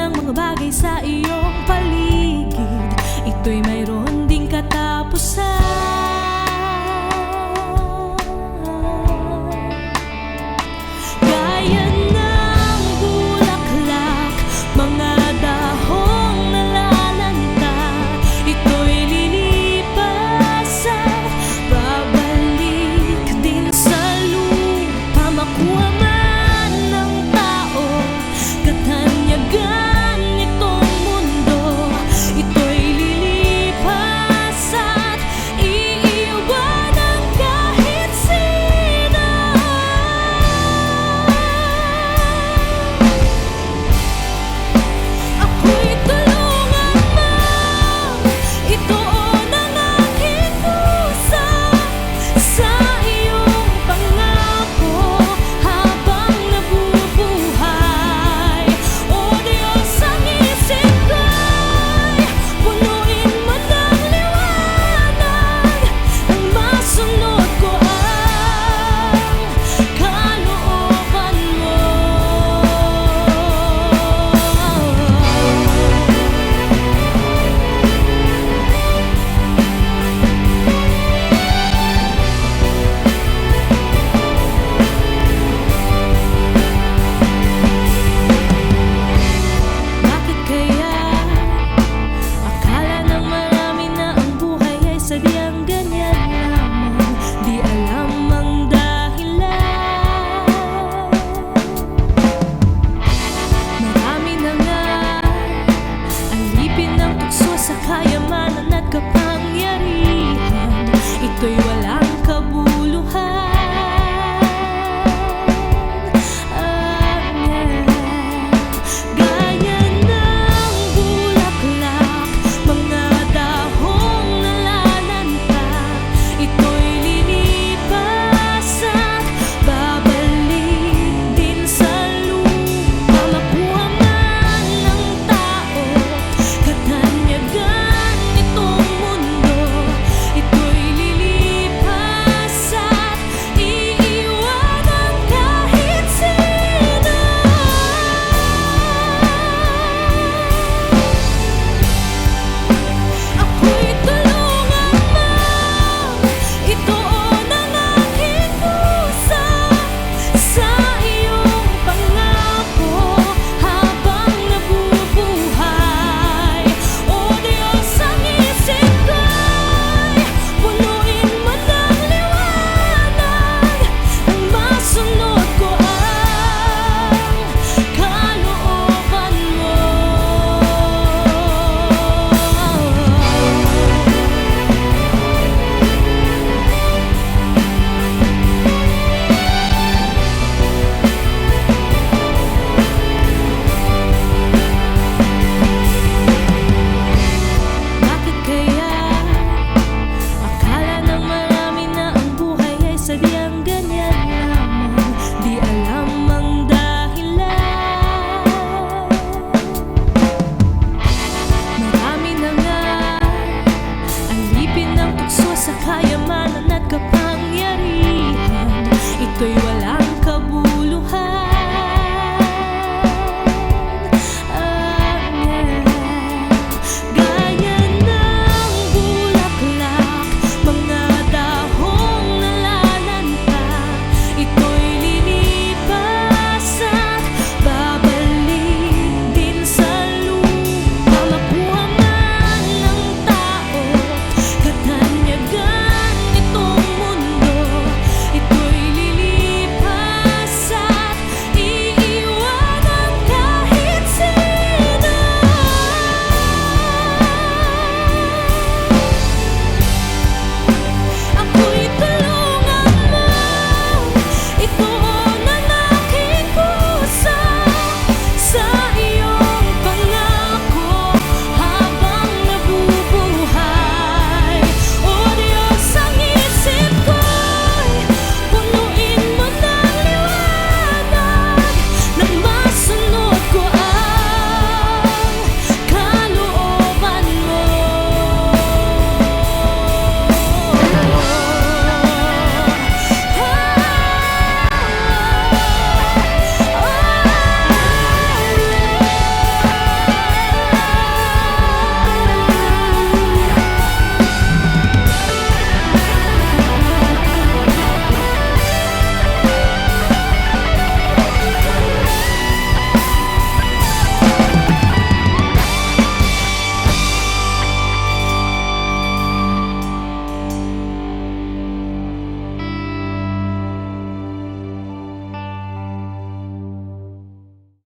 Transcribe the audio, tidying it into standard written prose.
ng mga bagay sa iyong paligid, ito'y mayroon ding katapusan. Gaya ng bulaklak, mga dahong nalalanta, ito'y lilipas at babalik din sa lupa. Makuha man ng tao katanyagan nitong mundo, ito'y lilipas at iiwan ang kahit sino. Ako'y tulungan mo, ituon ang aking puso sa iyong pangako habang nabubuhay. O Diyos, ang isip ko'y punuin mo ng liwanag, ang masunod ko ang kalooban mo. Bakit kaya akala ng marami na ang buhay ay sadyang ganyan lamang? Di alam ang dahilan. Marami na nga alipin ng tukso sa kayamanan at kapangyarihan, ito'y walang kabuluhan. Gaya ng bulaklak, mga dahong nalalanta, ito'y lilipas at babalik din sa lupa. Makuha man ng tao katanyagan nitong mundo, ito'y lilipas at iiwan ang kahit sino. Ako'y tulungan mo, ituon ang aking puso sa iyong pangako habang nabubuhay. O Diyos, ang isip ko'y punuin mo ng liwanag, ang masunod ko ang kalooban mo. Bakit kaya akala ng marami na ang buhay ay sadyang